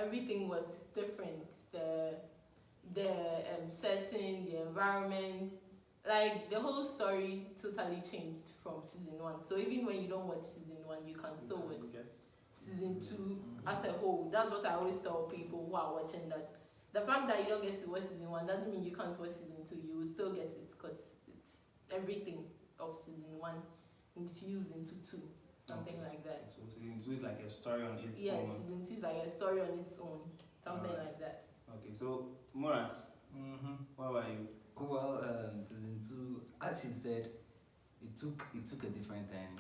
everything was different. The setting, the environment, like the whole story totally changed from season 1. So even when you don't watch season 1, you can still watch season 2 as a whole. That's what I always tell people who are watching, that the fact that you don't get to watch season 1 doesn't mean you can't watch season 2. You will still get it because it's everything of season 1 infused into 2. Something like that. So season 2 is like a story on its own. Yes, season 2 is like a story on its own. Something like that. Okay, so Murat, what about you? Well, season 2, as she said, it took a different turn,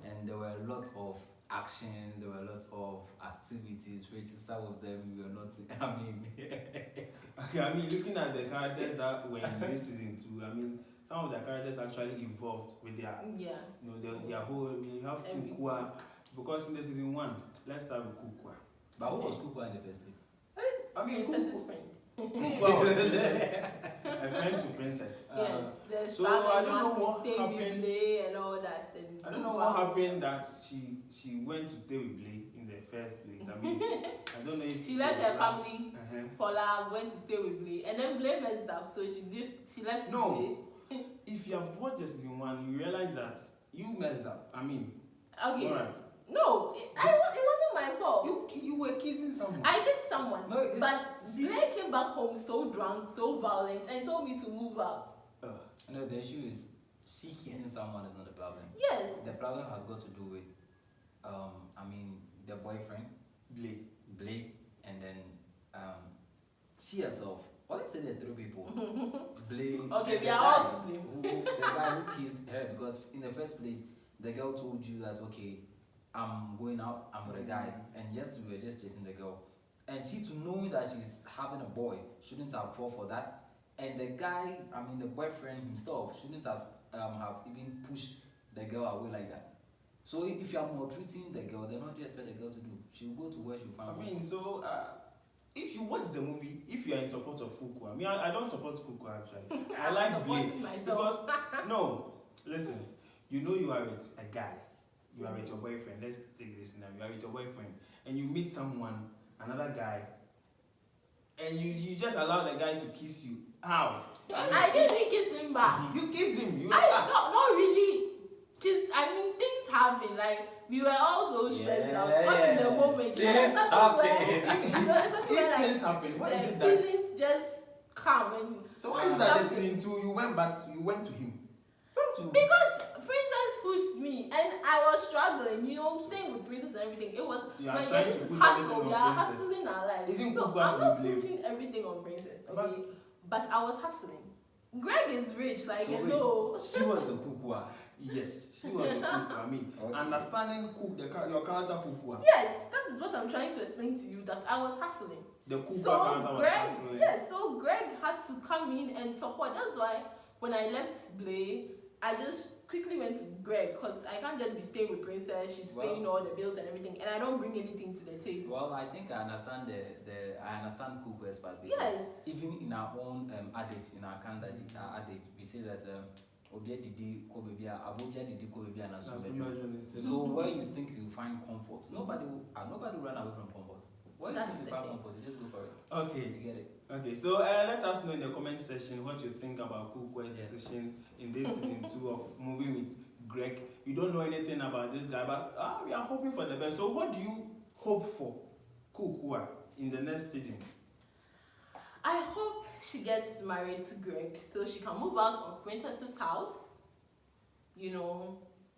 and there were a lot of actions, there were a lot of activities, which some of them we were not. Okay, looking at the characters that were in this season 2, some of the characters actually evolved with their, their whole. You have kwukuaa, because in the season 1, let's start with kwukuaa. But what was kwukuaa in the first place? kwukuaa was a friend to princess. Yes, so I don't know what happened. And all that. And I don't know what happened that she went to stay with Blay in the first place. I don't know if she left her family for love, went to stay with Blay, and then Blay messed up, so she left Blay. If you have watched the season 1, you realize that you messed up. Okay. Alright. No, it wasn't my fault. You were kissing someone. I kissed someone, but Blay came back home so drunk, so violent, and told me to move out. No, the issue is she kissing someone is not the problem. Yes. The problem has got to do with, the boyfriend, Blay, and then she herself. What if say there are 3 people? Blay. Okay, we are all to blame. The guy who kissed her, because in the first place, the girl told you that, okay, I'm going out, I'm with a guy, and yes, we were just chasing the girl. And she, to know that she's having a boy, shouldn't have fall for that. And the guy, the boyfriend himself, shouldn't have even pushed the girl away like that. So if you are maltreating the girl, then what do you expect the girl to do? She'll go to where she'll find if you watch the movie, if you are in support of kwukuaa, I don't support kwukuaa actually. I like Blay because listen, you are with a guy, you are with your boyfriend. Let's take this now. You are with your boyfriend, and you meet someone, another guy, and you just allow the guy to kiss you. How? I didn't kiss him back. You kissed him. Not really. Things happen. Like we were all so stressed out. What's in the moment? Things happen. What is it that feelings just come and. So why is that listening to you went to him? Because Princess pushed me and I was struggling, staying with Princess and everything. It was this is hustle. We are hustling our lives. I'm not putting everything on Princess, okay? But I was hustling. Greg is rich, like hello. She was the kwukuaa. Yes, she was the kwukuaa. Understanding your character kwukuaa. Yes, that is what I'm trying to explain to you. That I was hustling. The kwukuaa character was hustling. So Greg had to come in and support. That's why when I left Blay, I just quickly went to Greg because I can't just be staying with Princess. She's paying all the bills and everything, and I don't bring anything to the table. Well, I think I understand I understand kwukuaa's part because even in our own adage, in our adage, we say that obia didi ko baby abobia didi ko baby and so where you think you find comfort, nobody will run away from comfort. Where you think you find comfort, you just go for it. Okay, you get it. Okay, so let us know in the comment section what you think about kwukuaa's decision in this season 2 of moving with Greg. You don't know anything about this guy, but we are hoping for the best. So what do you hope for kwukuaa in the next season? I hope she gets married to Greg so she can move out of Princess's house,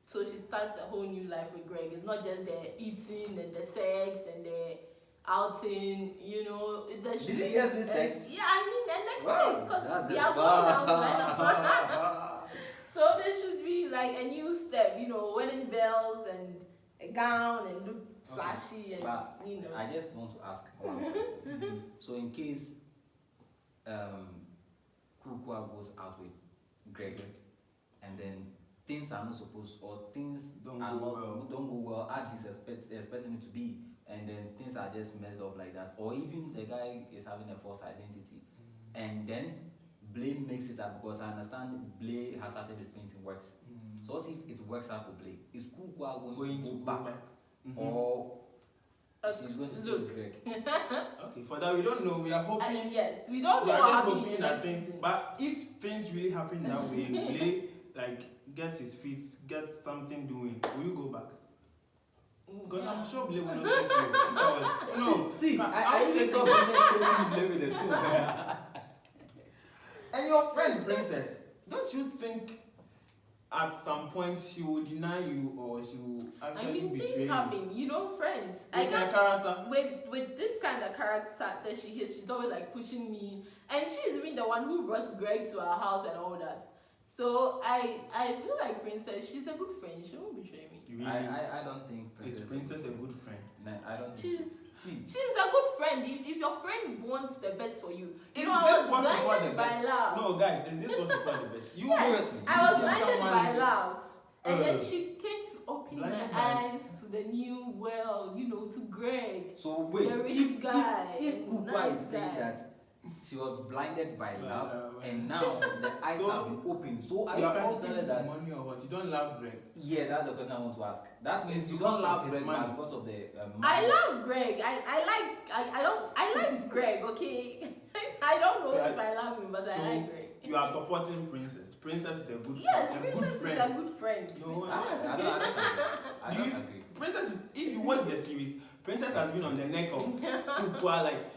so she starts a whole new life with Greg. It's not just the eating and the sex and the outing, Did you just say sex? Yeah, the next day, because they are going out. So there should be like a new step, wedding bells and a gown and look flashy and I just want to ask one question. So in case kwukuaa goes out with Greg and then things are not supposed to, or things don't go well as she's expecting it to be, and then things are just messed up like that, or even the guy is having a false identity, and then Blay makes it up, because I understand Blay has started this painting works. So what if it works out for Blay? Is kwukuaa going to go back? Or she's going to stay Look. with Greg. Okay, for that we don't know. We are hoping. And yes, we don't We know are what just happened in hoping the that next things. season. But if things really happen that way, and Blay like gets his feet, gets something doing, will you go back? Because I'm sure Blay will not take you. No, See, I even take saw you. Princess chasing Blay with a spoon. And your friend Princess, don't you think at some point she will deny you or she will actually betray things you? happen, you know, friends. With her character. With this kind of character that she is, she's always like pushing me, and she's even the one who brought Greg to our house and all that. So I feel like Princess, she's a good friend. She won't betray me. Really? I don't think Is Princess a good friend? No, I don't think She's a good friend. If your friend wants the best for you, Is you know, I this was what you call the blinded by best? love. No, guys, is this what you call the best? You Yes, seriously? I was you blinded someone by to- love, and then she came to open Blinded my by- eyes to the new world. You know, to Greg. So wait, The rich if guy, if Kwukuaa nice is saying guy. that she was blinded by By love, love, and now the eyes So, have been opened. So are you you are trying to open tell her to that? money or what? You don't love Greg. Yeah, that's the question I want to ask. That means It's you because don't of love his Greg money. because of the I money. love Greg. I like Greg. Okay, I don't know So if I love him, but I so like Greg. You are supporting Princess. Princess is a good Yes, a Princess good is friend. a good friend. No, I don't agree. I Do don't you- agree. Princess, if you watch the series, Princess has been on the neck of Kwukuaa like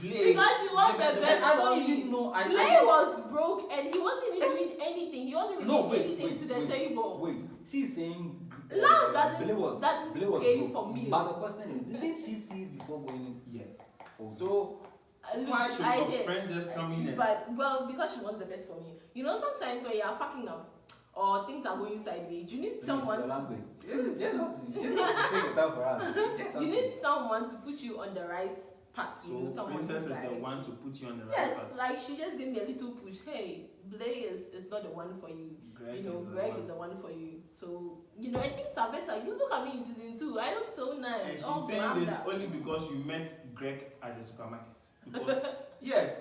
Blay. Because she wants the best I for don't me. even know. Blay was broke and he wasn't even doing anything. He wasn't No, bringing wait, anything to the table. Wait, she's saying Love doesn't- Blay was pay broke. for meals. But the question is, didn't she see it before going? Yes. For So Look, why should I your did. friend just come in and But well, because she wants the best for me. You know, sometimes when you are fucking up or things are going sideways, you need Please, someone your to, language. Just have to take your time for us. Just have you to. need someone to put you on the right path. You so know, someone Princess is who's the like, one to put you on the right yes, path. like she just gave me a little push. Hey, Blay is not the one for you. Greg You know, is the Greg one. is the one for you. So, you know, and things are better. You look at me in season 2. I look so nice. And she's all saying this glammed up. only because you met Greg at the supermarket. Because, yes,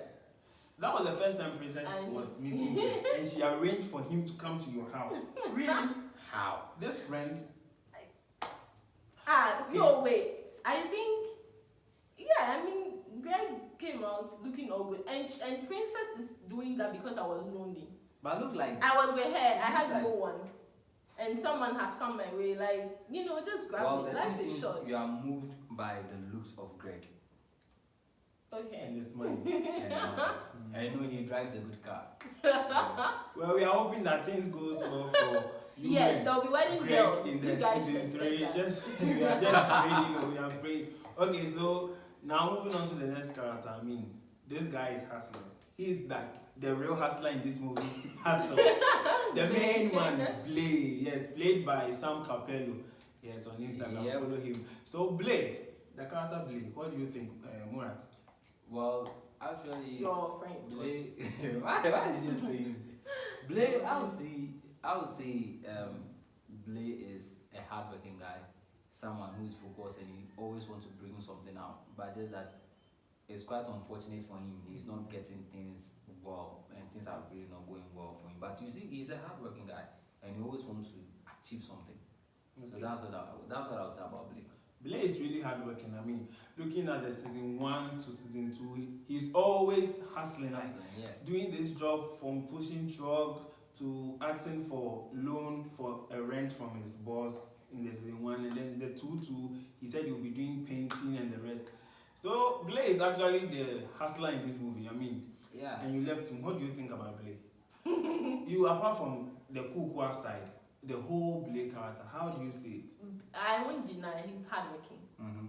that was the first time Princess I know. was meeting Greg, and she arranged for him to come to your house. Really? How? This friend? No, wait. I think, yeah, I mean, Greg came out looking all good. And Princess is doing that because I was lonely. But look like. I was with her. I had Like- no one. And someone has come my way. Like, you know, just grab Well, me. the Life thing is is, short. you are moved by the looks of Greg. Okay. And his money. And I know he drives a good car. Well, we are hoping that things goes well for you Yes, and there'll be wedding Greg bells. in You the guys season respect 3. that. Just we are just praying. We are praying. Okay, so now moving on to the next character. I mean, this guy is hustler. He's like the real hustler in this movie. Hustler. The main man, Blay. Yes, played by Sam Capello. Yes, on Instagram. Yep. Follow him. So Blay, the character Blay. What do you think, Murat? Well, actually, Your friend. Blay. why did you say Blay? I would say Blay is a hardworking guy, someone who is focused and he always wants to bring something out. But just that it's quite unfortunate for him. He's not getting things well, and things are really not going well for him. But you see, he's a hardworking guy, and he always wants to achieve something. So that's what I would say about Blay. Blay is really hardworking. I mean, looking at the season 1 to season 2, he's always hustling. Like, Yeah. doing this job from pushing truck to asking for loan for a rent from his boss in the season 1, and then the 2 he said he'll be doing painting and the rest. So Blay is actually the hustler in this movie. I mean, Yeah. and you left him. What do you think about Blay? You, apart from the kwukuaa side, the whole Blay character, how do you see it? I won't deny he's hardworking. Mm-hmm.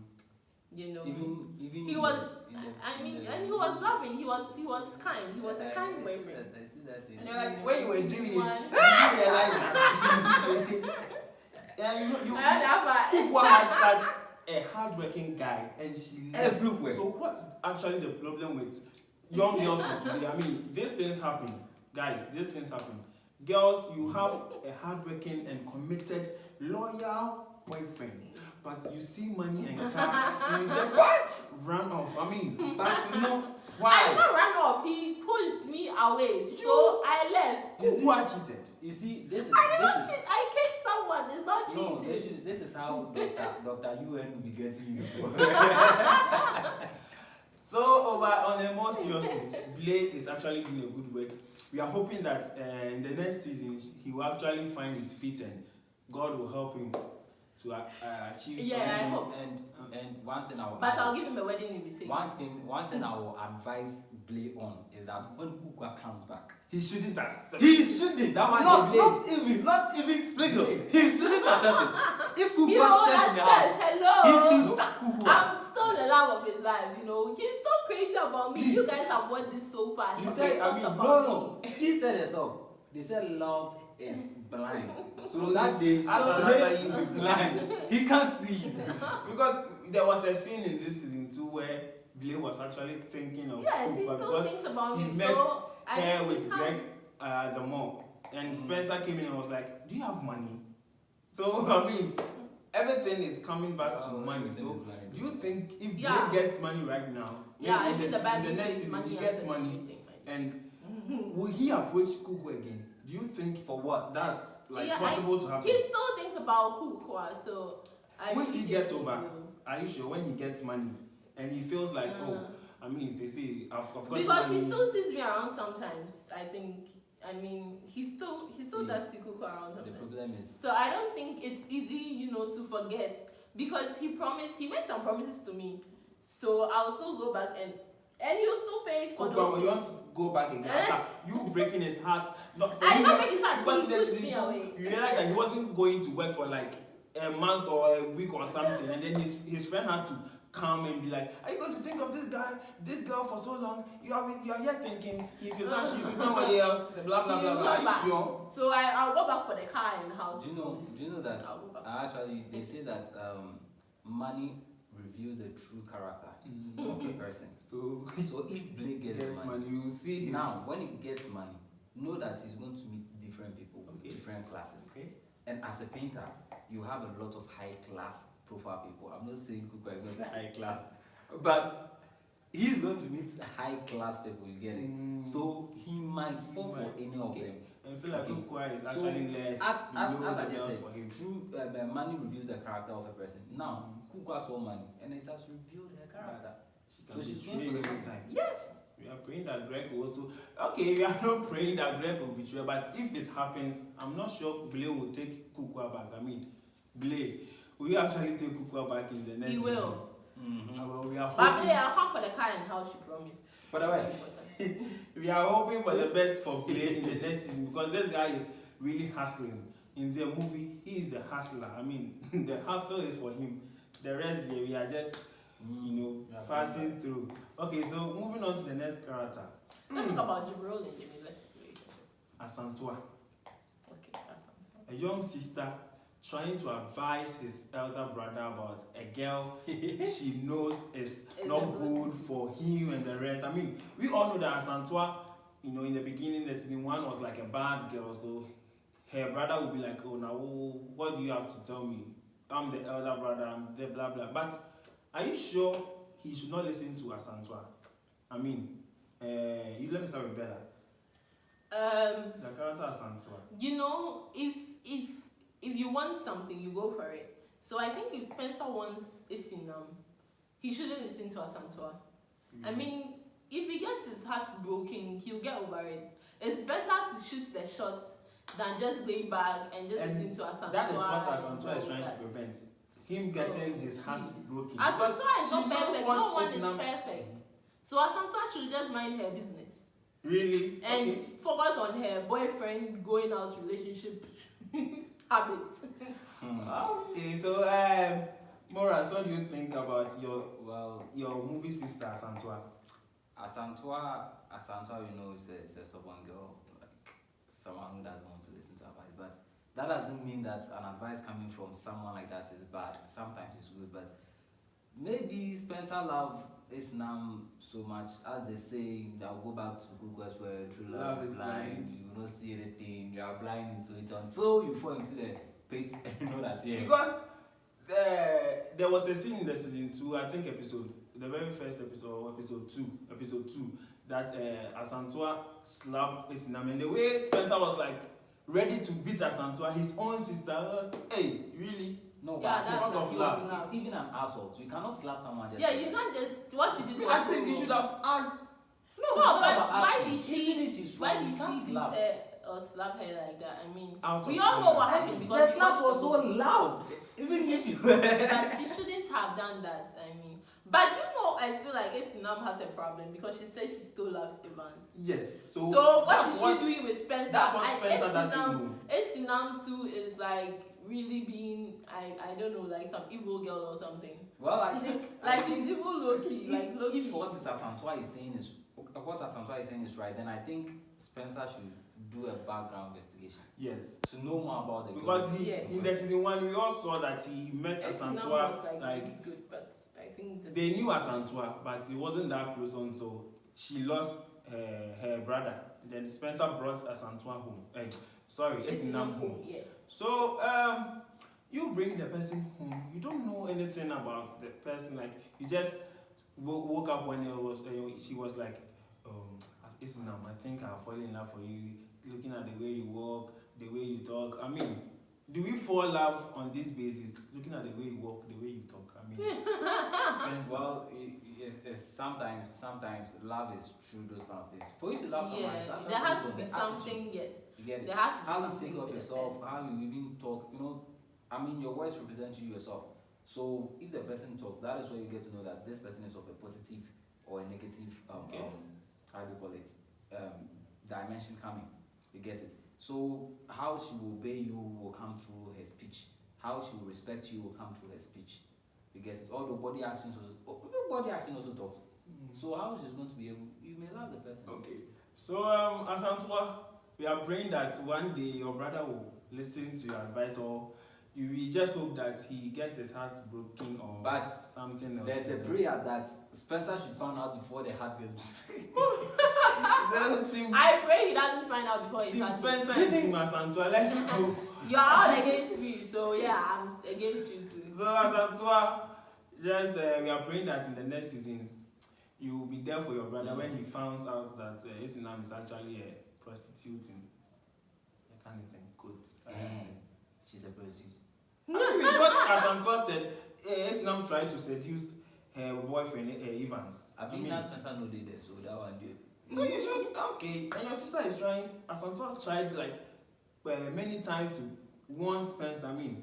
You know. Even He was. And he was loving. He was kind. He was a kind boyfriend. I see that thing. And you're like, when you were doing it, One. you realize that. Yeah, you I had that kwukuaa had such a hardworking guy, and she left. Everywhere. So what's actually the problem with young girls of today? I mean, these things happen, guys. These things happen. Girls, you have a hardworking and committed, loyal boyfriend, but you see money and cars, you just run off. I mean, but you know I why? did not run off. He pushed me away, so I left. Kwukuaa cheated. You see, this is I did not cheat. I kissed someone. It's not No, cheating. this is how Dr. UN will be getting you. So, on a more serious note, Blake is actually doing a good work. We are hoping that in the next season he will actually find his feet and God will help him to achieve something. Yeah, I hope. And one thing I'll give him a wedding invitation. One thing I will advise Blake on is that when kwukuaa comes back, he shouldn't accept. he shouldn't. That man not even single. He shouldn't accept it. If kwukuaa steps in the house, hello. he should sack kwukuaa. I'm still the love of his life, you know. He's so crazy about me. You guys have watched this so far. He said, no. She said herself. They said love is blind. So that day, Blake is blind. He can't see you. Because there was a scene in this season 2 where Blake was actually thinking of yes, he still because thinks about he me. met So her with Greg the mall, and Spencer came in and was like, "Do you have money?" So I mean, everything is coming back to money. So do you think if Blake gets money right now, I in think the next season he gets money, and will he approach kwukuaa again? Do you think for what? That's possible to happen? He still thinks about kwukuaa, so once he gets over, are you sure when he gets money and he feels like, I mean, they say, of course. Because he still sees me around sometimes. I think. I mean, he still does see kwukuaa around sometimes. The problem is. So I don't think it's easy, to forget, because he made some promises to me. So I'll still go back and he'll still pay for those. But you want to go back again after you breaking his heart? I did not break his heart. Because He pushed me away. you realize that he wasn't going to work for like a month or a week or something, and then his friend had to come and be like, "Are you going to think of this girl for so long? You are here thinking she's with somebody else, blah blah blah blah." Are you sure? So I'll go back for the car and the house. Do you know that actually they say that money reveals the true character of a person. So if Blake gets money, you will see now when he gets money, know that he's going to meet different people, different classes. Okay. And as a painter, you have a lot of high class profile people. I'm not saying kwukuaa is not high class, but he's going to meet high class people. You get it? So he might fall for any of them. I feel like kwukuaa is actually less. As I just said, true money reveals the character of a person. Now kwukuaa saw money, and it has revealed her character. So she's going for every time. Yes. We are praying that Greg will also. Okay, we are not praying that Greg will betray, but if it happens, I'm not sure Blake will take kwukuaa back. I mean, Blake, will you actually take kwukuaa back in the next He will. Well, we are hoping. But Blake, I'll come for the car and house, you promise. By the way, we are hoping for the best for Blake in the next season, because this guy is really hustling. In the movie, he is the hustler. I mean, the hustle is for him. The rest there, we are just, passing through. Okay, so moving on to the next character. Let's talk about Jibril and Jamila's relationship. Asantwa. Okay, Asantwa. A young sister trying to advise his elder brother about a girl she knows is not good for him and the rest. I mean, we all know that Asantwa, in the beginning, the season 1 was like a bad girl, so her brother would be like, "Oh, now what do you have to tell me? I'm the elder brother, I'm the blah blah." But are you sure he should not listen to Asantwa? I mean, let me start with Bella. The character Asantwa. If you want something, you go for it. So I think if Spencer wants Isinam, he shouldn't listen to Asantwa. I mean, if he gets his heart broken, he'll get over it. It's better to shoot the shots than just lay back and just listen to Asantwa. That is what Asantwa is trying to prevent. Him getting his heart broken. Asantwa is not perfect. No one is perfect. So Asantwa should just mind her business. Really? And focus on her boyfriend going out relationship habit. Okay, so Morans, what do you think about your movie sister Asantwa? Asantwa, is a stubborn girl, like someone who doesn't want to listen to advice. But that doesn't mean that an advice coming from someone like that is bad. Sometimes it's good, but maybe Spencer love Islam so much, as they say, they'll go back to kwukuaa where true love is blind. You will not see anything. You are blind into it until you fall into the pit and you know that Because there was a scene in the season 2, I think the very first episode, episode 2, that Asantwa slapped Islam, and the way Spencer was like ready to beat Asantua, his own sister. Hey, really? No, Yeah, but that's because of love. it's even an assault. You cannot slap someone just. Yeah, you can't just what she did. Was At least you wrong. should have asked. No, It's not but about why asking. did she? Even if she's Why wrong, did you can't she beat slap. her or slap her like that? I mean, Out we of all know what anger. happened because The we slap watched was the so movie. loud. Even if you. That she shouldn't have done that. I mean, but you know, I feel like Esinam has a problem because she said she still loves Evans. Yes. So what that's is what- she doing with Spencer? That's what Spencer doesn't know. Esinam too is like really being I don't know, like some evil girl or something. Well, I think Like she's evil low key, if, like low key. if what Asantua is saying is right, then I think Spencer should do a background investigation Yes. to know more about the Because girl. he Yeah. in the season 1 we all saw that he met Esinam Asantua was like really good, but I think they knew Asantua, but it wasn't that close until she lost her brother. Then Spencer brought Asantua home. Esinam home. Yeah. So you bring the person home. You don't know anything about the person. Like you just woke up when she was like, Esinam, I think I'll fall in love for you. Looking at the way you walk, the way you talk. I mean, do we fall in love on this basis? Looking at the way you walk, the way you talk. I mean, Spencer. Well, it's sometimes love is through those kind of things. For you to love someone, Yeah, it's actually there has based to on be the something. attitude. Yes, You get it? there has to be How you something take of with the yourself, person. how you even talk, I mean, your words represent you yourself. So if the person talks, that is where you get to know that this person is of a positive or a negative, how do you call it, dimension coming. You get it? So how she will obey you will come through her speech. How she will respect you will come through her speech. You get it? Although body action also talks. So how she's going to be able, you may love the person. Okay. So Asantua, we are praying that one day your brother will listen to your advice, or we just hope that he gets his heart broken or But something else. There's a prayer that Spencer should find out before the heart gets broken. I pray he doesn't find out before he Team starts. Spencer and Team Asantua, let's go. You're all against me, so yeah, I'm against you too. So Asantua, just we are praying that in the next season you will be there for your brother when he finds out that Esinam is actually a prostitute in I can't even quote. She's a prostitute. I mean, what Asantua said, Esinam tried to seduce her boyfriend Evans. I mean, Spencer no did that, so that one do. So you should okay, and your sister is trying. Asantua tried like many times to warn Spencer. I mean,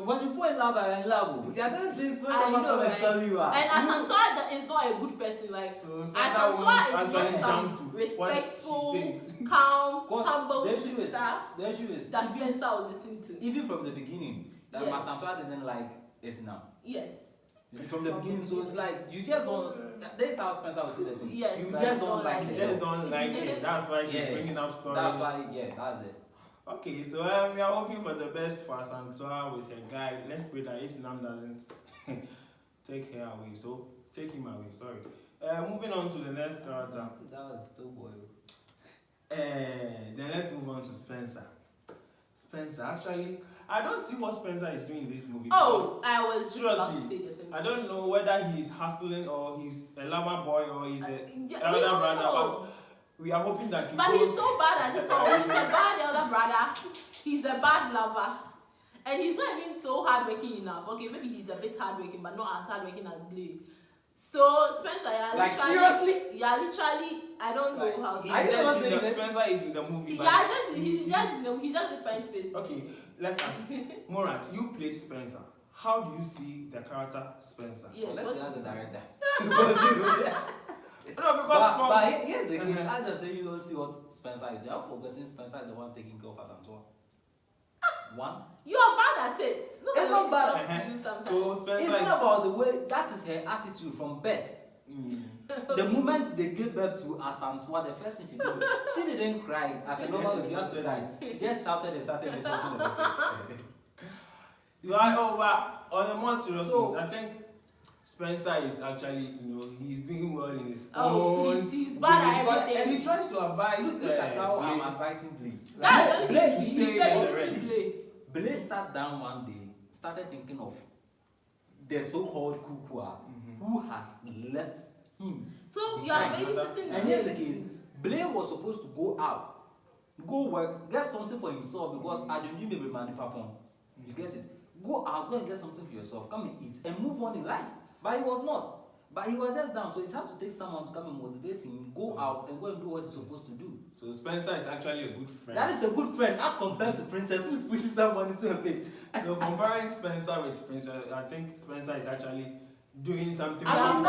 when you fall in love, I'm in love. There's this when I someone know, come and right? tell you. And Asantua is not a good person. Like so Asantua is actually not jump some to respectful, what she says. calm, Cause humble the issue sister is that even, Spencer will listen to. even from the beginning, that Yes. Asantua didn't like Esinam. Yes. You see, from the beginning, so it's like you just don't. That's how Spencer will see the thing. Yes. You Like, just don't like You it. just don't like it. That's why she's Yeah. bringing up stories. That's why, that's it. Okay, so we are hoping for the best for Asantua with her guy. Let's pray that Esinam doesn't take her away. So take him away. Sorry. Moving on to the next character. That was too boy. Then let's move on to Spencer. Spencer, actually, I don't see what Spencer is doing in this movie. Oh, I was just about to seriously, say the same I thing. don't know whether he's hustling or he's a lover boy or he's a You elder don't brother, know. but we are hoping that he But goes. he's so bad at it all. He's a bad elder brother. He's a bad lover. And he's not even so hardworking enough. Okay, maybe he's a bit hardworking, but not as hardworking as Blade. So Spencer, Seriously? I don't know how to. I just want to say this. Spencer is in the movie. Yeah, he's just replying space. Okay, let's ask. Morat, you played Spencer. How do you see the character Spencer? Yes, Let's what be is as a it? director. No, because But here's the case. I just say you don't see what Spencer is. You have forgotten Spencer is the one taking care of Asantua. One. You are bad at it. Look It's at not the bad. way she talks to you sometimes. So Spencer It's is. not about the way, that is her attitude from birth. The moment they gave birth to Asantua, the first thing she didn't cry. As a normal, Yes, you have to cry. She just shouted and started shouting about it. So on a more serious note, I think Spencer is actually, he's doing well in his own. He's bad at way, everything. and he tries to advise. Look at how I'm Blake. advising Blake. That's the only Blake thing is he's saying very all the to rest. play. Blaze sat down one day, started thinking of the so-called kwukuaa who has left him. So you are babysitting. And here's the case: Blaze was supposed to go out Go work, get something for himself because I don't need money perform. You get it? Go out, go and get something for yourself. Come and eat and move on in life. But he was not. But he was just down. So it has to take someone to come and motivate him. Go out and go and do what he's supposed to do. So Spencer is actually a good friend. That is a good friend as compared to Princess who is pushing someone into a pit. So comparing Spencer with Princess, I think Spencer is actually doing something I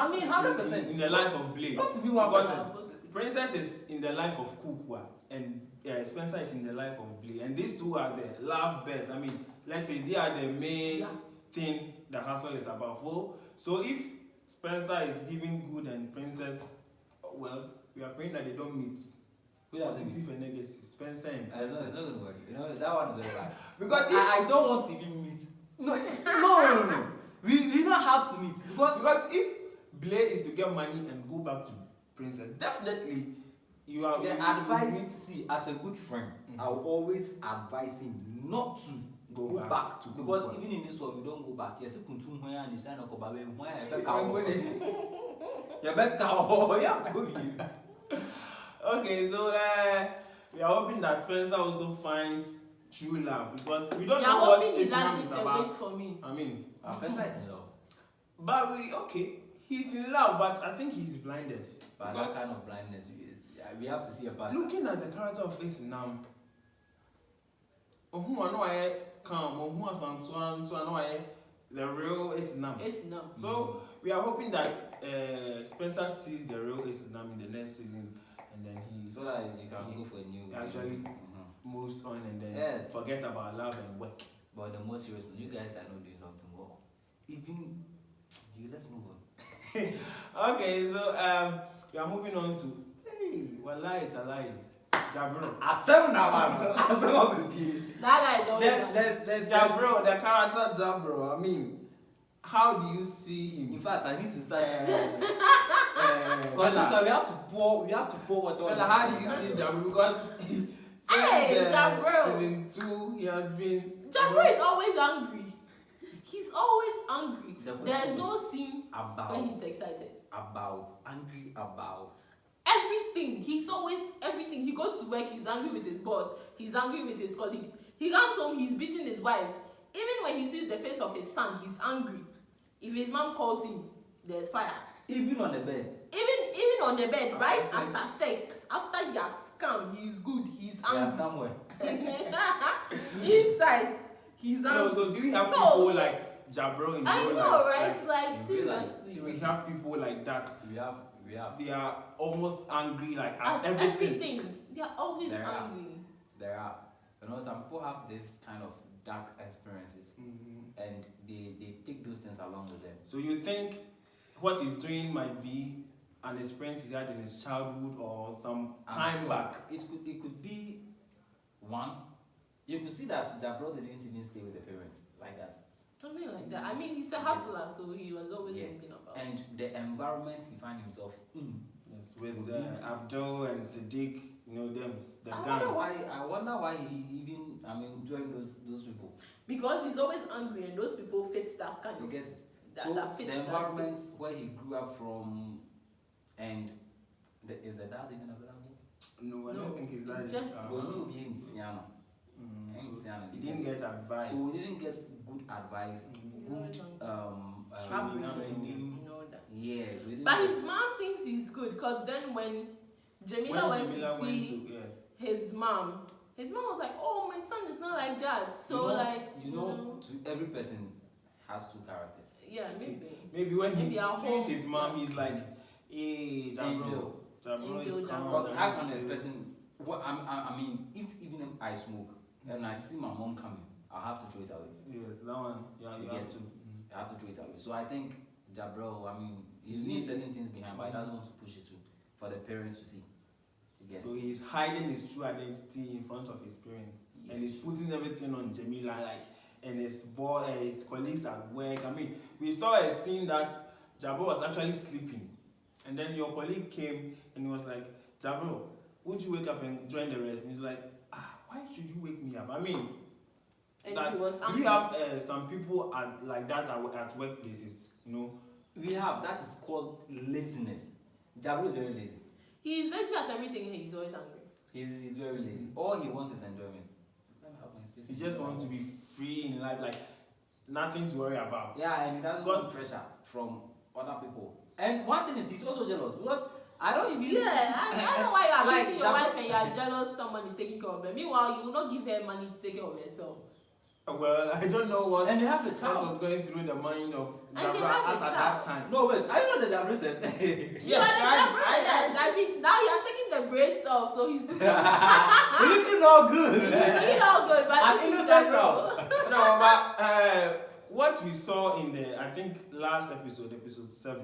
mean, 100%. in the life of Blake. Not to be one person. Princess is in the life of kwukuaa and Spencer is in the life of Blake. And these two are the love birds. I mean, let's say they are the main thing the hustle is about. So if Spencer is giving good and Princess, well, we are praying that they don't meet. Positive and negative. Spencer and Princess. It's not going to work. You know, that one is very bad. Because I don't want to even meet. No. We don't have to meet. Because if Blake is to get money and go back to Princess, definitely you are. The advice, see, as a good friend, I will always advise him not to go back to because even in this world we don't go back. Yes, okay, so we are hoping that Spencer also finds true love because we don't know what his mom is about. For me. I mean, Spencer is in love. But he's in love, but I think he's blinded. But that kind of blindness, we have to see a pastor. Looking at the character of Isinam, the real Isinam. So we are hoping that Spencer sees the real Isinam in the next season, and then so that he can go for a new. Actually moves on and then forget about love and work. But the most serious, you guys are not doing something well. Even you, let's move on. Okay, so we are moving on to Wallahi Talai Jabro. At 7 hours, at 7 that guy don't. There's Jabro, the character Jabro. I mean, how do you see him? In fact, I need to start. Because we have to pour water. Well, how do you see Jabro? Because Jabro. Season 2, he has been. Jabro is always angry. He's always angry. There's no scene when he's excited. Angry about everything. He's always everything. He goes to work, he's angry with his boss, he's angry with his colleagues. He comes home, he's beating his wife. Even when he sees the face of his son, he's angry. If his mom calls him, there's fire. Even on the bed. Even on the bed, right after sex, after he has come, he's good, he's angry. Yeah, somewhere. Inside, he's angry. No, so do we have people like Jabro in real life? I know, right? Like seriously. We have people like that. We have. They are almost angry like at everything. They are always angry. There are. You know, some people have this kind of dark experiences, and they take those things along with them. So you think what he's doing might be an experience he had in his childhood or some time back? It could be one. You could see that Jabro didn't even stay with the parents like that. Something like that. I mean, he's a hustler, so he was always thinking about. And the environment he found himself in. Yes, with Abdul and Siddiq, you know them, the gang. I wonder why he even joined those people. Because he's always angry, and those people fit that kind of. You get it. That fits the environment where he grew up from, and is the dad even available? No, I don't think his dad is. He didn't get advice. So we didn't get good advice, good training. Yes, but his mom thinks he's good because then when Jamila went to see his mom was like, "Oh, my son is not like that." So to every person has two characters. Yeah, maybe. Maybe when he sees his mom, he's like, "Hey, Jabro is calm." Because how can a person? I mean, if I smoke and I see my mom coming, I have to throw it away. Yes, that one. Yeah, you have to. I have to throw it away. So I think Jabro, he leaves certain things behind, but he doesn't want to push it for the parents to see. So he's hiding his true identity in front of his parents, and he's putting everything on Jamila, and his colleagues at work. I mean, we saw a scene that Jabro was actually sleeping, and then your colleague came and he was like, "Jabro, won't you wake up and join the rest?" And he's like, "Why should you wake me up?" I mean, do we have some people like that at workplaces? You know, we have. That is called laziness. Jabro is very lazy. He's lazy at everything. He's always angry. He's very lazy. All he wants is enjoyment. He just wants to be free in life, like nothing to worry about. Yeah, and he doesn't want pressure from other people. And one thing is, he's also jealous because I don't even. Yeah, I don't know why you're like, abusing your wife and you're jealous someone is taking care of her. Meanwhile, you will not give her money to take care of herself. Well, I don't know what and they have the child was going through the mind of And they Jabra have at the that child. time. No, wait, I know the Jabra said. Yes, I mean, now you're taking the braids off, so he's looking He's looking all good. he's looking all good, but And this is innocent Jabra. No, but what we saw in the, I think, last episode, episode 7,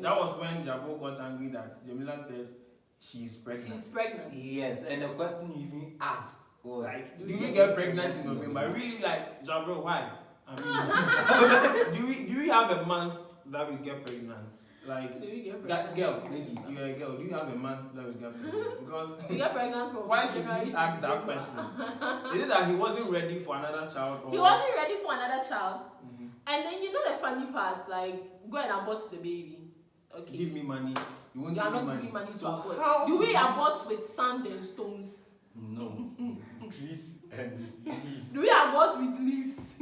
that was when Jabro got angry that Jamila said she's pregnant. She's pregnant. Yes, and the question you even asked was Like, do we get pregnant in November? Really, like, Jabro, why? I mean, do we have a month that we get pregnant? Like, Do we get that pregnant? girl, maybe you're a girl. Do you have a month that we get pregnant? Because We get pregnant from why should January he to ask that December. question? Is it that he wasn't ready for another child? Or? He wasn't ready for another child. Mhm. And then you know the funny part, like, go and abort the baby. Okay. Give me money. You won't You are give me not giving money to So abort. how Do we abort with sand and stones? no trees and leaves. Do we abort with leaves?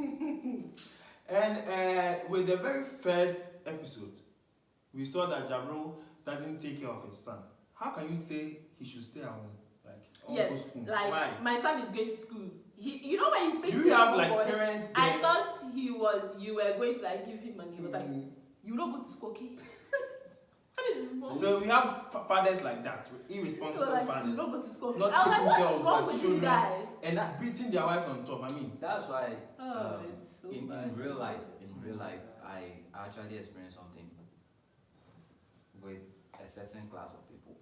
And with the very first episode, we saw that Jabro doesn't take care of his son. How can you say he should stay at home? Like, or Yes, go to school? like Why? my son is going to school. You know when you pick Do you this have small like boy, parents I there? thought you were going to like give him money. He was like, Mm. you will not go to school, okay? What is wrong? So we have fathers like that, He irresponsible was like, you fathers, don't go to school. Not I was like, taking what care is of wrong their with this children. guy? and beating their wives on top. I mean, That's why Oh, it's so in bad. real life, I actually experienced something with a certain class of people.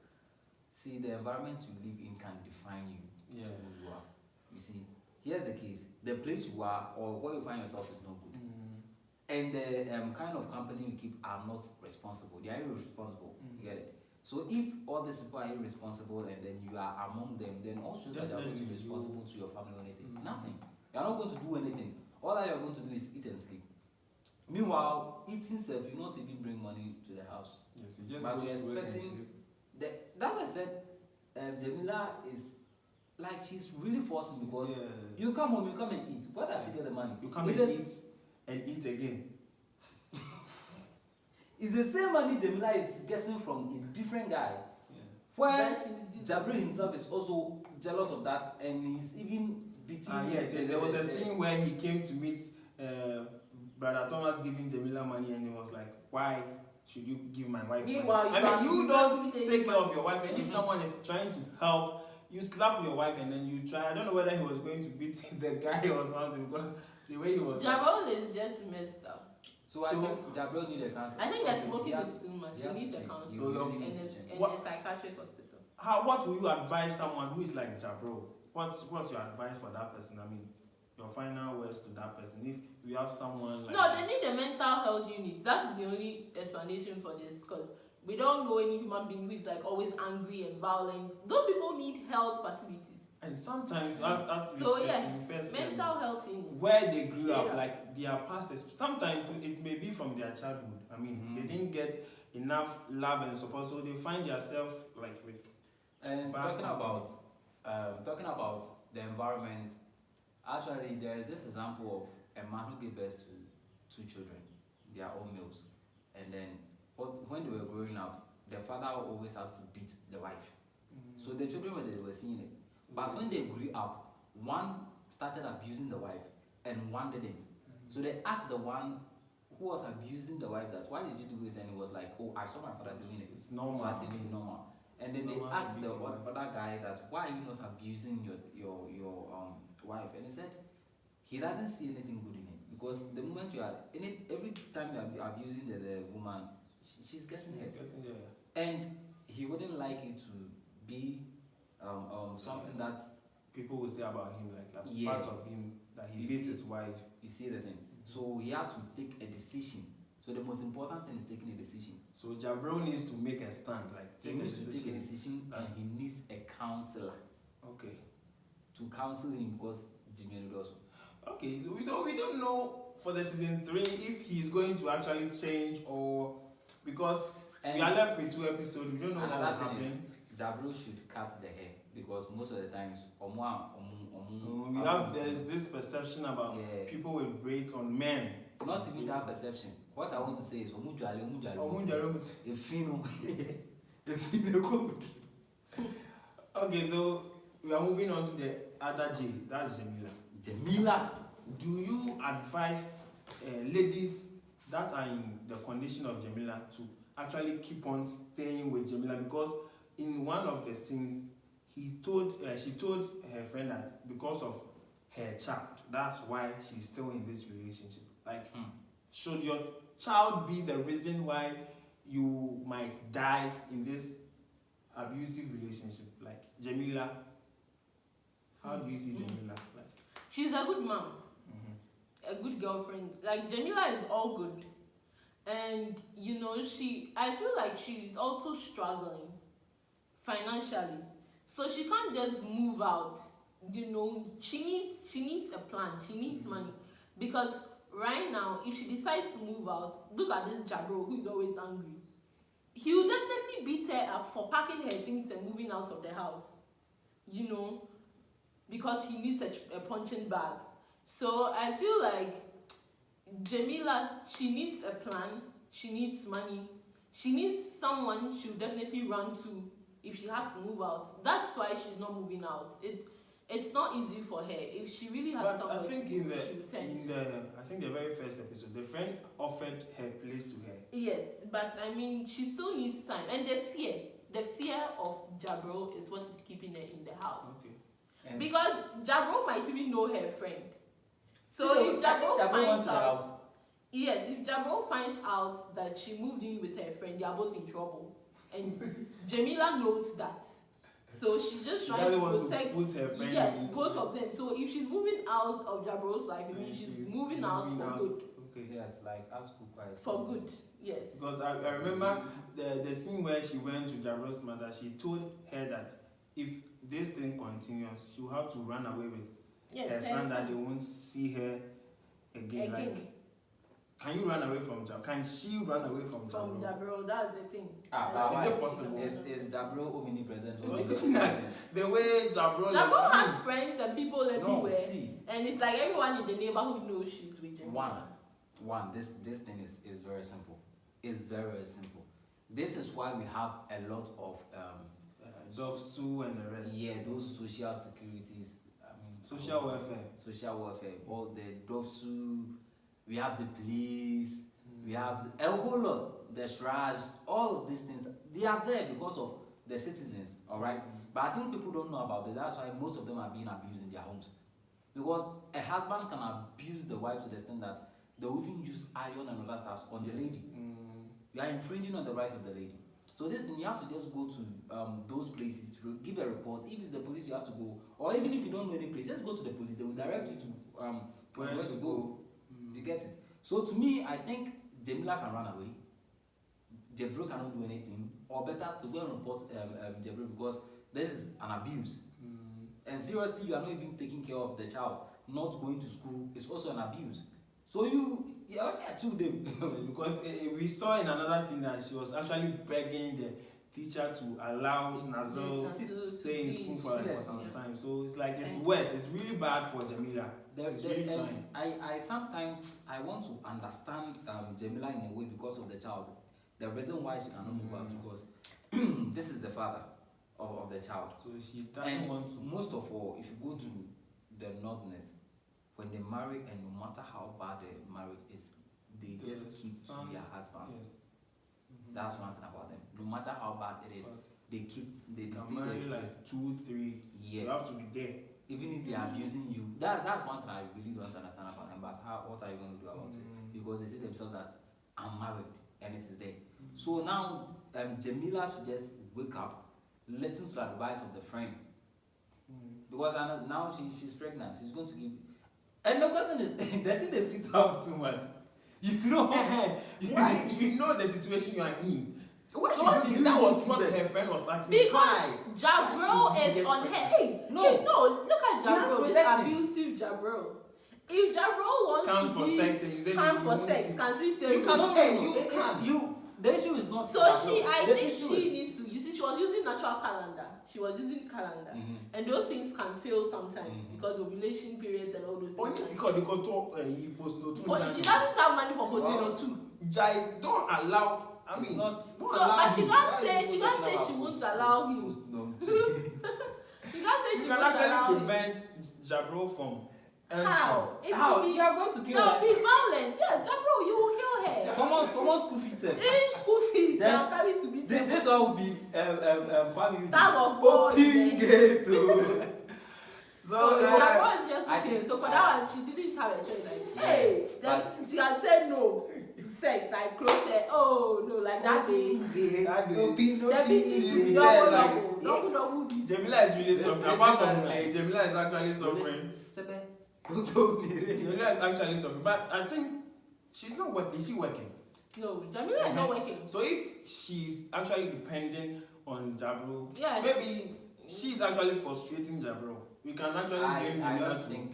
See, the environment you live in can define you, yeah. who you are. You see, here's the case: the place you are or where you find yourself is not good, and the kind of company you keep are not responsible. They are irresponsible. You get it? So if all these people are irresponsible and then you are among them, then also that you are going to be responsible to your family or anything. Nothing. You are not going to do anything. All that you are going to do is eat and sleep. Meanwhile, eating self, you not even bring money to the house. Yes, he just But goes you're to work and expecting sleep. that I said, Jamila is like she's really forcing because you come home, you come and eat. Where does she get the money? You come It's and eat again. It's the same money Jamila is getting from a different guy. Yeah. Where That she's Jabri himself is also jealous of that and he's even beating. Yes. There was a scene where he came to meet Brother Thomas giving Jamila money, and he was like, "Why should you give my wife money?" Meanwhile, You don't take take care of your wife, and if someone is trying to help, you slap your wife, and then you try. I don't know whether he was going to beat the guy or something because the way he was. Jabal is just messed up. So I think Jabril need a counselor. I think that Okay, smoking he has- is too much. he He has needs to a change. counselor So your- and What- a psychiatric hospital. What will you advise someone who is like Jabro? What's your advice for that person? I mean, your final words to that person. If you have someone like No, they need a mental health unit. That is the only explanation for this, because we don't know any human being who is like always angry and violent. Those people need health facilities. and sometimes as So we yeah, first said, mental health unit. where they grew up, Yeah. like their past sometimes it may be from their childhood. I mean, they didn't get enough love and support, so they find themselves like with. And talking about the environment, actually there is this example of a man who gave birth to 2 children, their own males, and then when they were growing up, the father always has to beat the wife. So the children were seeing it, but when they grew up, one started abusing the wife and one didn't. So they asked the one who was abusing the wife that, why did you do it? And he was like, oh, I saw my father doing it. It's normal. So I said it's normal. And then they Normal asked to the beat your wife. other guy that, why are you not abusing your wife? And he said he doesn't see anything good in it, because the moment you are every time you are abusing the woman, she's getting hurt. And he wouldn't like it to be something that People will say about him, like Yeah. part of him, that he You beats see- his wife. you see the thing. So he has to take a decision. So the most important thing is taking a decision. So Jabro needs to make a stand, like He take a needs to take a decision. decision, and he needs a counselor Okay. to counsel him, because Jimmy also. Okay, so we don't know for the season 3 if he's going to actually change, or because we are left with 2 episodes, we don't know what will Another thing happen. is, Jabril should cut the hair, because most of the times, we have there's this perception about people with braids on men. Not even that perception. What I want to say is Okay, so we are moving on to the other J. That's Jamila. Jamila, do you advise ladies that are in the condition of Jamila to actually keep on staying with Jamila? Because in one of the scenes, she told her friend that because of her child, that's why she's still in this relationship. Like, should your child be the reason why you might die in this abusive relationship? Like Jamila, how do you see Jamila? Like, she's a good mom, a good girlfriend. Like Jamila is all good, and you know I feel like she's also struggling financially, so she can't just move out. You know, she needs a plan. She needs money, because right now, if she decides to move out, look at this Jabro who is always angry. He will definitely beat her up for packing her things and moving out of the house. You know, because he needs a punching bag. So I feel like Jamila, she needs a plan. She needs money. She needs someone she'll definitely run to if she has to move out. That's why she's not moving out. It's not easy for her. If she really had someone to do, she would tend to. I think the very first episode, the friend offered her place to her. Yes, but I mean, she still needs time. And the fear of Jabro is what is keeping her in the house. Okay. And because Jabro might even know her friend. So if Jabro finds out, yes, if Jabro finds out that she moved in with her friend, they are both in trouble. And Jamila knows that. So she's just trying to protect her friend. Yes, both of them. So if she's moving out of Jabro's life, I mean, she's moving out for good. Okay. Yes, like as kwukuaa. For good, yes. Because I remember the scene where she went to Jabro's mother. She told her that if this thing continues, she will have to run away with her son, that they won't see her again. Like, can you run away from Jabro? Can she run away from Jabro? From Jabro, that's the thing. Is it possible? Is Jabro omnipresent? The way Jabro has friends and people everywhere, and it's like everyone in the neighborhood knows she's with Jamila. One. This thing is very simple. It's very, very simple. This is why we have a lot of Dovsu and the rest. Yeah, those social securities. I mean, social welfare. All the Dovsu. We have the police, we have a whole lot, the Shraj, all of these things, they are there because of the citizens, alright? But I think people don't know about it. That's why most of them are being abused in their homes. Because a husband can abuse the wife to the extent that they will even use iron and other stuff on the lady. You are infringing on the rights of the lady. So this thing, you have to just go to those places, give a report. If it's the police, you have to go. Or even if you don't know any place, just go to the police. They will direct you to where to go. You get it? So to me, I think Jamila can run away. Jabro cannot do anything. Or better still, go and report Jabro, because this is an abuse. And seriously, you are not even taking care of the child. Not going to school is also an abuse. So you also achieve them. Because we saw in another thing that she was actually begging the teacher to allow Nazol stay in school for some time. So it's like it's worse. It's really bad for Jamila. I sometimes want to understand Jamila in a way because of the child. The reason why she cannot move out, because this is the father of the child. So she doesn't want to. Most of all, if you go to the Northerners, when they marry, and no matter how bad the marriage is, they just keep to their husbands. Yes. That's one thing about them. No matter how bad it is, they stay marry like 2, 3. Yeah. You have to be there. Even if they are abusing you, that's one thing I really don't understand about them. But what are you going to do about it? Because they say themselves that I'm married and it is there. So now Jamila should just wake up, listen to the advice of the friend. Because now she's pregnant. She's going to give. And the question is, that thing is sweet up too much. You know, why? You know the situation you are in. That was what her friend was asking. Because Jabro is on her. Hey, no, look at Jabro, this abusive Jabro. If Jabro wants come to for be sex, and you say come for sex, can she say you cannot? the issue is not. So I think she needs to. You see, she was using natural calendar. And those things can fail sometimes because ovulation periods and all those things. Only because they can talk post no too. But she doesn't have money for posting no too. Jai, don't allow. I mean, not. So, but she can't say she won't allow him. She can't say she won't allow him. You can actually prevent Jabro from. How? How? You are going to kill her. There will be violence. Yes, Jabro, you will kill her. Come on, school fees. School fees. Then, you are coming to be. This one will be Tag of war. Gate. So Jabro is just kill. So for that one, she didn't have a choice. Like, hey, she had said no to sex, like close her. Oh no, like that day. Jamila is really suffering. Apart from Jamila is actually suffering. Jamila is actually suffering, but I think she's not working. Is she working? No, Jamila is not working. So if she's actually depending on Jabro, yeah, maybe she's actually frustrating Jabro. We can actually blame Jamila.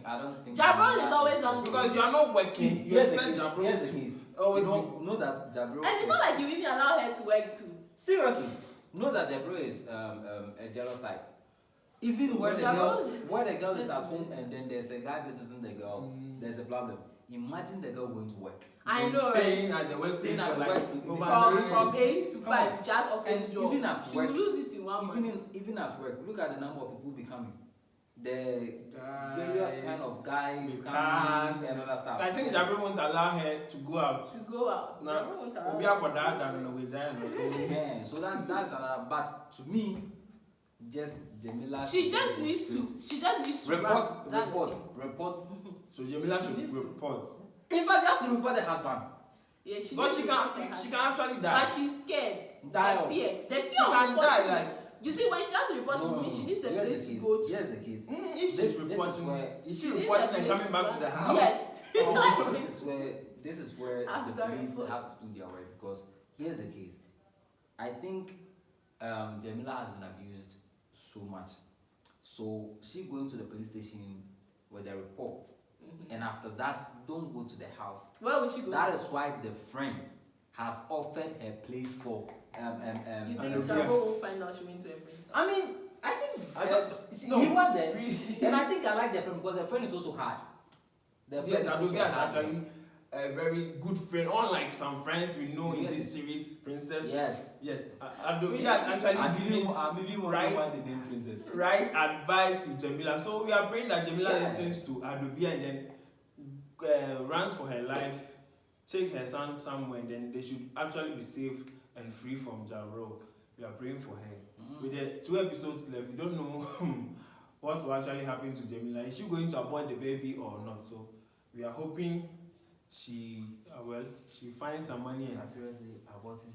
I don't think. Jabro is always on because you are not working. Here's the case. Always know that Jabro. And it's not like you even allow her to work too. Seriously, know that Jabro is a jealous type. Even when the girl is at home and then there's a guy visiting the girl, there's a problem. Imagine the girl going to work. I know, staying at the workplace from 8 to 5. She has office job. Even at work, she will lose it in 1 month. Even at work, look at the number of people becoming. The various kind of guys, cars, and other stuff. I think Jabro won't allow her to go out. No, Jabro won't allow her. Yeah, so that's another. But to me, just Jamila. She just needs to report. So Jamila should report. In fact, you have to report the husband. Yeah, she can actually die. But she's scared. Die. Fear. The fear she can die. Like, you see, when she has to report to me, she needs a place to go to. Here's the case. If she's reporting, is she reporting and coming back to the house? Yes. This is where the police has to do their work, because here's the case. I think Jamila has been abused so much. So she going to the police station with a report. And after that, don't go to the house. Where will she go? That is why the friend has offered her place for Do you think Jabro will find out she went to her friend's house? I mean, I think he went there, and I think I like the friend because the friend is also hard. Yes, Adobia is actually a very good friend, unlike some friends we know in this series, Princess. Yes. Adobia is actually giving right advice to Jamila. So we are praying that Jamila listens to Adobia and then runs for her life, take her son somewhere, and then they should actually be safe and free from Jabro. We are praying for her. With the 2 episodes left, we don't know what will actually happen to Jamila. Is she going to abort the baby or not? So we are hoping she finds some money and seriously aborting.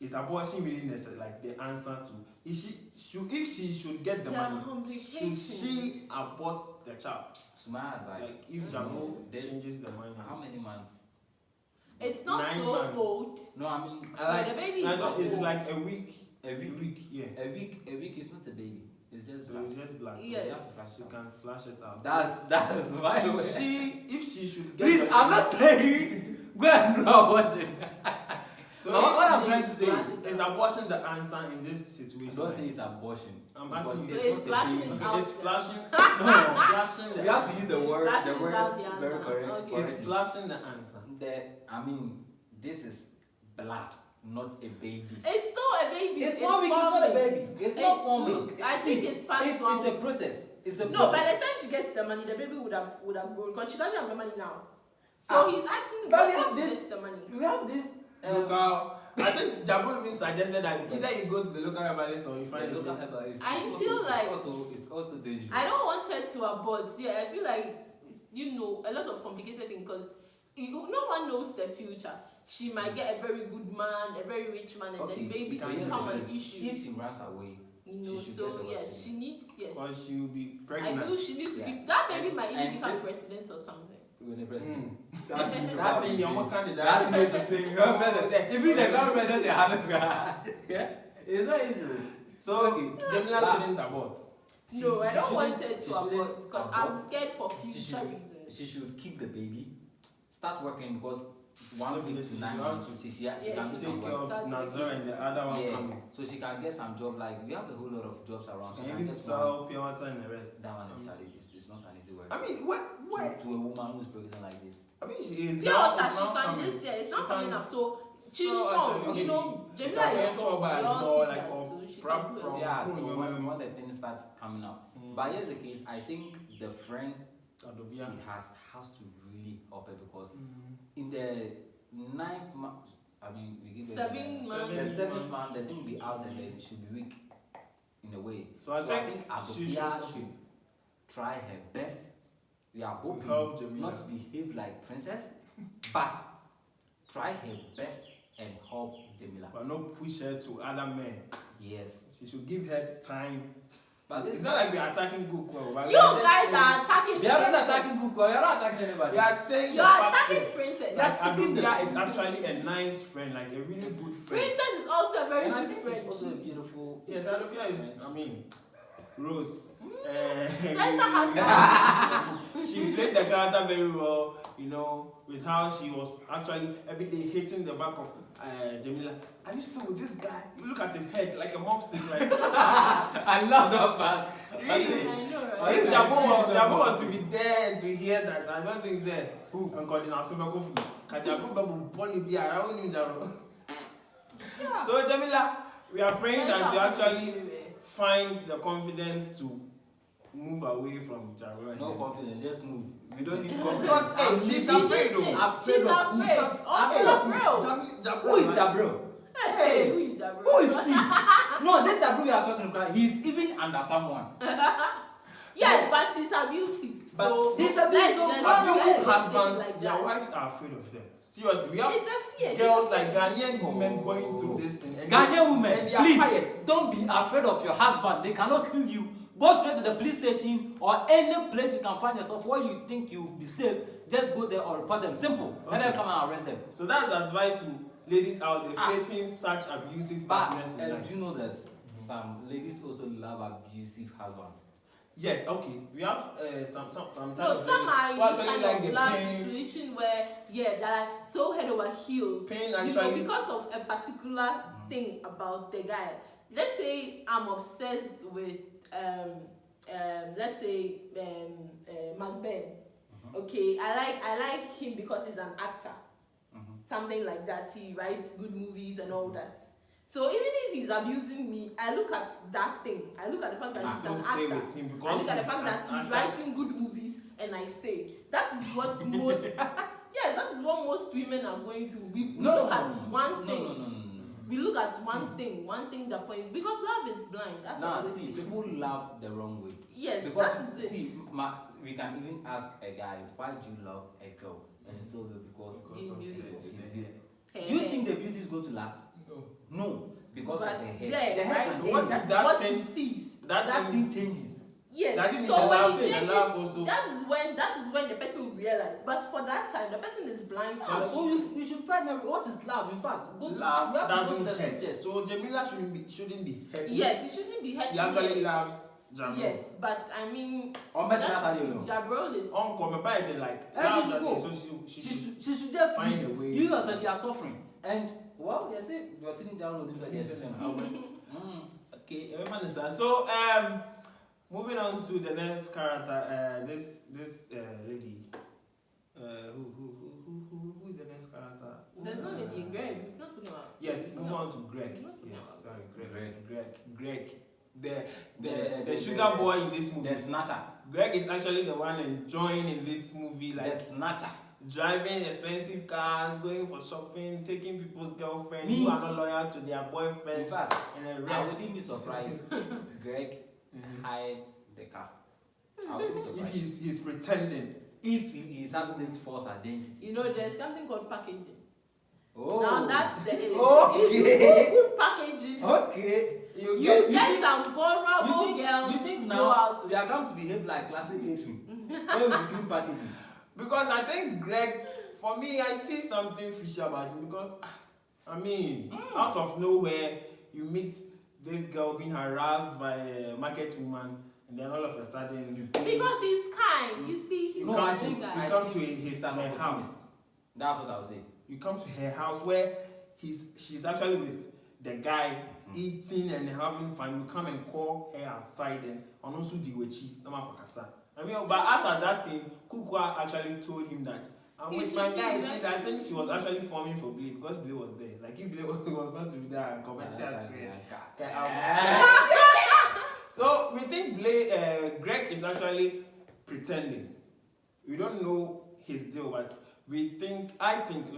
Is abortion really necessary? Like the answer to if she should get the money, should she abort the child? So my advice. Like if Jabro changes the money. How many months? It's not 9 so months. Old. No, I mean the baby is not it's old. like a week. A week is not a baby. It's just black. It's just black. Yes. She can flash it out. That's why. If she should get please, I'm not saying go and do abortion. So what I'm trying to say is abortion the answer in this situation? Don't say it's abortion. I'm asking you. It's flashing it out. It's flashing. No, flashing. You have to use the word. The word is very correct. Okay. It's flashing the answer. I mean, this is blood, not a baby. It's not a baby. It's 1 week. It's not a baby. It's not forming. Look, I think it's past 1 week. It's a process. No, by the time she gets the money, the baby would have grown because she doesn't have the money now. So he's asking but when she gets the money. We have this. I think Jabro even suggested that either you go to the local herbalist or you find the local herbalist. I feel like it's also dangerous. I don't want her to abort. Yeah, I feel like a lot of complicated things because no one knows the future. She might get a very good man, a very rich man, and then babies become an issue. If she runs away, she needs because she will be pregnant. I feel she needs to keep that baby might even become president or something. When the president. That thing, you're more candidate. That thing is saying, even the government they haven't got. Yeah, it's not easy. So Jamila shouldn't abort. No, I don't want her to abort because I'm scared for future reasons. She should keep the baby, start working because 1 week to 9 months. She can take care of Nazar and the other one coming. So she can get some job. Like we have a whole lot of jobs around. She can even sell pure water and the rest. That one is challenge. It's not an easy work. I mean, what? To a woman who's pregnant like this. I mean, she is pure now. water, she can this year. It's not coming up. So she's strong. You know, Jamila is strong. We all see that. So she can do it. Yeah, so when the thing starts coming up. But here's the case. I think the friend she has to really help her because in the 9th month, I mean, we give 7 months. The 7th month, the thing will be out and then it should be weak in a way. So I think Adobia should try her best. We are hoping not to behave like princess, but try her best and help Jamila. But not push her to other men. Yes. She should give her time. But it's not like we are attacking kwukuaa. You guys are attacking. We are not attacking kwukuaa. We are not attacking anybody. We are saying you are attacking princess. Like Adobia is actually a nice friend, like a really good friend. Princess is also a very and good friend. She's also a beautiful. Yes, Adobia is. I mean, Rose. She played the character very well, you know, with how she was actually every day hitting the back of Jamila. Are you still with this guy? You look at his head like a mop stick. Like I love that part. Really? I know, right? If Jabo was to be there and to hear that, I don't think he's there. Who? I'm calling out Sumakofu. Kajabu Babu Bonnie Bia. I don't know. So Jamila, we are praying that you actually find the confidence to move away from Jabro. No confidence, just move. We don't need confidence. Because hey, she's afraid though. She's afraid. Who is Jabro? Hey, who is Jabro? Who is he? No, this Jabro we are talking about. He's even under someone. Yeah, but he's abusive. But so he's abusive. So abusive husbands, like their wives are afraid of them. Seriously, we have girls like Ghanaian women going through this thing. Ghanaian women, and they are please quiet. Don't be afraid of your husband. They cannot kill you. Go straight to the police station or any place you can find yourself where you think you'll be safe. Just go there or report them. Simple. Okay. Let them come and arrest them. So that's the advice to ladies out there facing such abusive partners in life. Do you know that some ladies also love abusive husbands? Yes, okay. We have some no, some are in this kind like of love situation where they're like so head over heels. Pain you know, because of a particular thing about the guy. Let's say I'm obsessed with let's say Macbeth. Okay, I like him because he's an actor. Something like that. He writes good movies and all that. So even if he's abusing me, I look at that thing. I look at the fact that he's an actor. I look at the fact that he's writing good movies and I stay. That is what most that is what most women are going through. We look at one thing. We look at one thing that point because love is blind. That's what I see. People love the wrong way. Yes, because that is it. We can even ask a guy, why do you love a girl? And he told you because of beautiful. Do you think the beauty is going to last? No, because of the hair. Yeah, the hair right. what if that thing sees? That thing changes. Yes. So when it changes, that is when the person will realize. But for that time, the person is blind. So you should find out what is love. In fact, love doesn't hurt. So Jamila shouldn't be hurt. Yes, it shouldn't be hurt. She actually loves Jabro. Yes, but I mean, Jabro is she should just find a way. You yourself, you are suffering, and well, you say you're sitting down with this. Okay, everyone understand. So moving on to the next character, this lady. Who is the next character? There's no lady, Greg. We've not spoken about. Yes, move on to Greg. Yes, sorry, Greg. The sugar boy in this movie. The snatcher. Greg is actually the one enjoying in this movie, like the snatcher. Driving expensive cars, going for shopping, taking people's girlfriends who are not loyal to their boyfriend. In fact, and I wouldn't be surprised if Greg hide the car. If he's pretending. If he is having this false identity. You know, there's something called packaging. Oh. Now that's the age. Okay. Good packaging. Okay. You get some vulnerable girls. You think now we are going to behave like classic catering? Where we doing packaging? Because I think Greg, for me, I see something fishy about him because, I mean, out of nowhere, you meet this girl being harassed by a market woman, and then all of a sudden because he's kind. You see, he's a guy. You come to her house. That's what I was saying. You come to her house where she's actually with the guy eating and having fun. You come and call her outside and also diwechi. I mean, but after that scene, Kwukuaa actually told him that I'm with my guy, please. I think she was actually forming for Blay because Blay was there. Like if Blay was not to be there and commenting so we think Greg is actually pretending. We don't know his deal, but I think.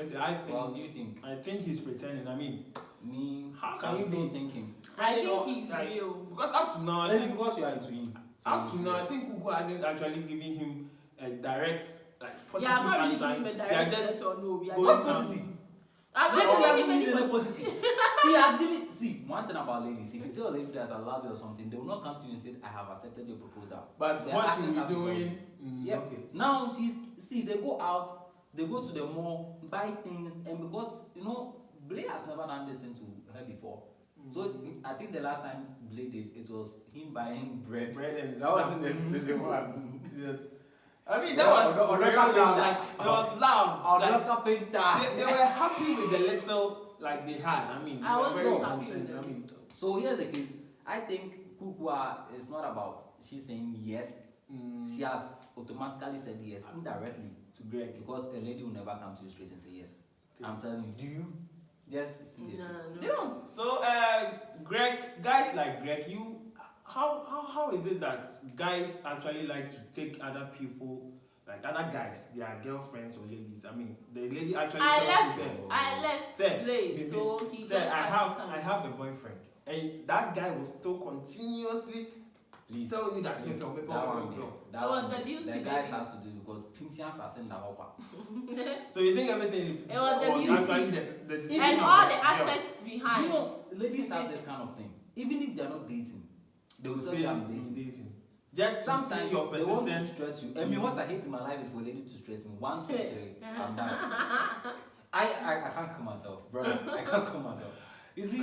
Well, do you think? I think he's pretending. I mean, how can you be thinking? I think he's real. Because up to now, I think because you are into him. Up to now, I think Kwukuaa hasn't actually given him a direct, positive I'm not really answer. giving him a direct yes or no. We are going positive. I'm This not doesn't giving mean any any positive. She has given. See, one thing about ladies, if you tell a lady that I love you or something, they will not come to you and say, I have accepted your proposal. But Their what she actions will have be to doing, Yeah. okay. Now they go out, they go to the mall, buy things, and because Blay has never done this thing to her before. So I think the last time Blay did it was him buying bread. And That wasn't the one. Yes. I mean, that was real love. Like, it was love. They were happy with the little they had. I mean, I was very happy content. with I mean, so here's the case. I think Kwukuaa is not about she's saying yes. She has automatically said yes indirectly to Greg because a lady will never come to you straight and say yes. Okay. I'm telling you. Do you? Just speak it. No. They don't. So, guys like Greg, how is it that guys actually like to take other people, like other guys, their girlfriends or ladies? I mean, the lady actually I left Blay, so he said, I have a boyfriend, and that guy will still continuously tell you that he's your people. The guys has to do because Pintians are saying that. So you think everything was actually the and all the assets behind? Do you know, ladies have this kind of thing. Even if they are not dating, they will say I'm dating. Just sometimes your persistence. They want to stress you. I mean, what I hate in my life is for a lady to stress me. 1, 2, 3, I'm done. I can't kill myself, brother. I can't kill myself. You see,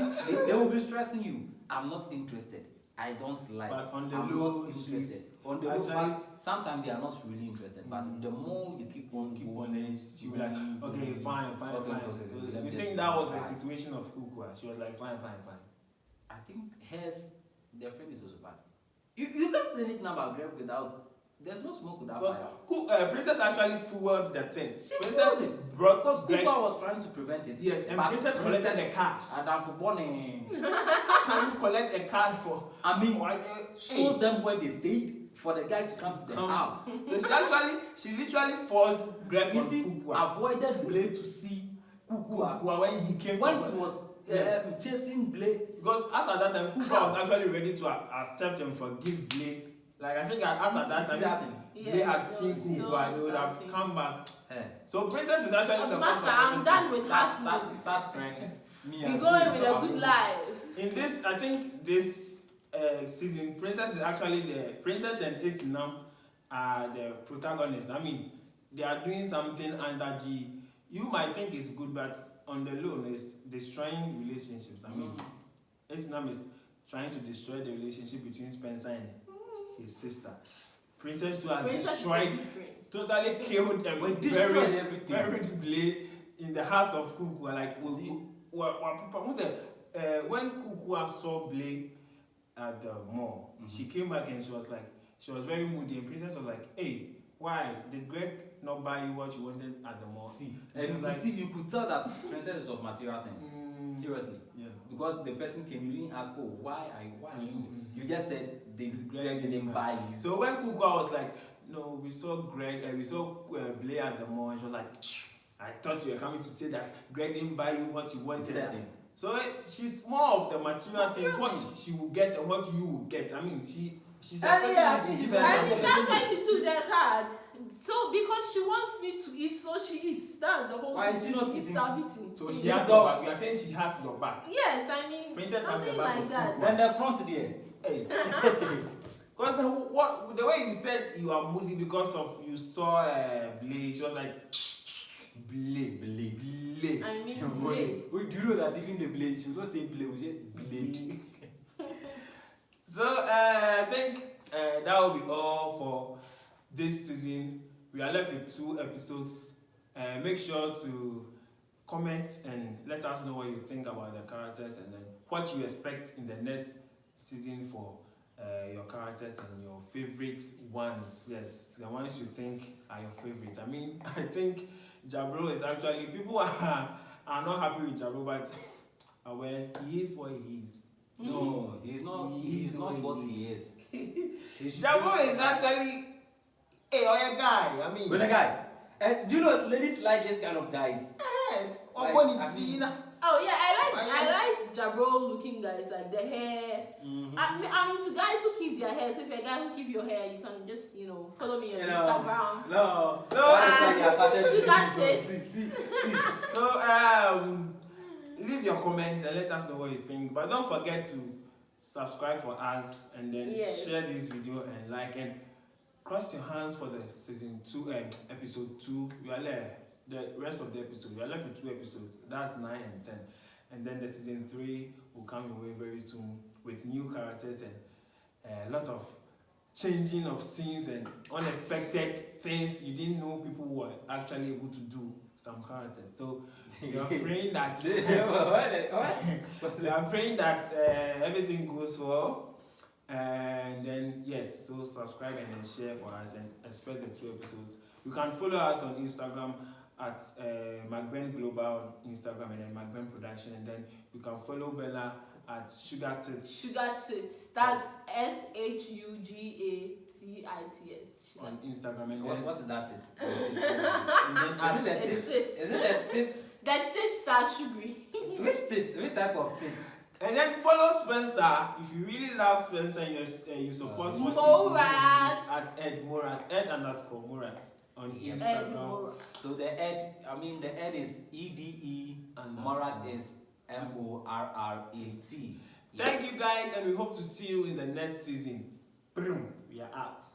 they will be stressing you. I'm not interested. I don't like. But on the I'm low, not interested. On the low, but sometimes they are not really interested. But the more you keep on, then she will be like, okay, fine. Okay. You think that was the situation of Kwukuaa? She was like, fine. I think their friend is also bad. You can't say anything about Greg without. There's no smoke without fire. Princess actually fueled the thing. Princess brought because Kwukuaa was trying to prevent it. Yes, and Princess collected a card. And I'm for burning. How can you collect a card for? I mean, show them where they stayed for the guy to come to the house. So she literally forced Greg on Kwukuaa. Avoided Blay to see Kwukuaa when he came. When she was chasing Blay. Because as at that time, Kwukuaa was actually ready to accept and forgive Blay. Like I think as at that time, they had seen Kwukuaa, they would have come back. So Princess is actually the Master, I'm done with start pranking. We're going with a good life. In this, I think this season, Princess is actually Princess and Itinam are the protagonists. I mean, they are doing something under G. You might think it's good, but on the low, it's destroying relationships. I mean, Itinam is trying to destroy the relationship between Spencer and his sister. Princess 2 has destroyed, totally killed and buried Blay in the heart of Kwukuaa. Like, when Kwukuaa saw Blay at the mall, she came back and she was very moody. And Princess was like, hey, why? Did Greg not buy you what you wanted at the mall? You could tell that Princess is of material things. Seriously. Yeah. Because the person came, you didn't ask, why are you? You just said Greg didn't buy you. So when Kwukuaa was like, no, we saw Blay at the mall, and she was like, I thought you were coming to say that Greg didn't buy you what you wanted. So she's more of the material things, what she will get and what you will get. I mean, she's I think that's why she took the card. So because she wants me to eat, so she eats. That's the whole thing. Why is she not eating? So she has your back. You are saying she has your back. Yes, I mean Princess something like that. Then the front there. Hey. Because the way you said you are moody because of you saw Blay, she was like Blay. I mean Blay. Do you know that even the Blay, she will not say Blay, we say Blay. So I think that will be all for this season. We are left with 2 episodes. Make sure to comment and let us know what you think about the characters and then what you expect in the next season for your characters and your favorite ones. Yes, the ones you think are your favorite. I mean, I think Jabro is actually, people are not happy with Jabro, but well, he is what he is. No, he's not. He's not what he is. Jabro is actually a guy. I mean, with a guy. Do you know ladies like this kind of guys? Oh yeah, I like Jabro looking guys, like the hair. I mean, to guys who keep their hair. So if you're a guy who keep your hair, you can just follow me on Instagram. No. That's it. So leave your comments and let us know what you think. But don't forget to subscribe for us and then share this video and like and cross your hands for the season 2 episode 2. We are left the rest of the episode. We are left with 2 episodes. That's 9 and 10. And then the season 3 will come your way very soon with new characters and a lot of changing of scenes and unexpected things you didn't know people were actually able to do some characters. So we are praying that we are praying that everything goes well. And then so subscribe and then share for us and expect the 2 episodes. You can follow us on Instagram at McBen Global on Instagram and then McBen Production, and then you can follow Bella at Sugar Tits. Sugar Tits. That's SHUGATITS. On Instagram and then what's that? and then Is it a tit? The tits are sugary. Which tits? Which type of tit? and then follow Spencer if you really love Spencer and you support what Morat at Ed Morat @Morat on Instagram. So the Ed is EDE and Morat is MORRAT. Thank you guys, and we hope to see you in the next season. Boom, we are out.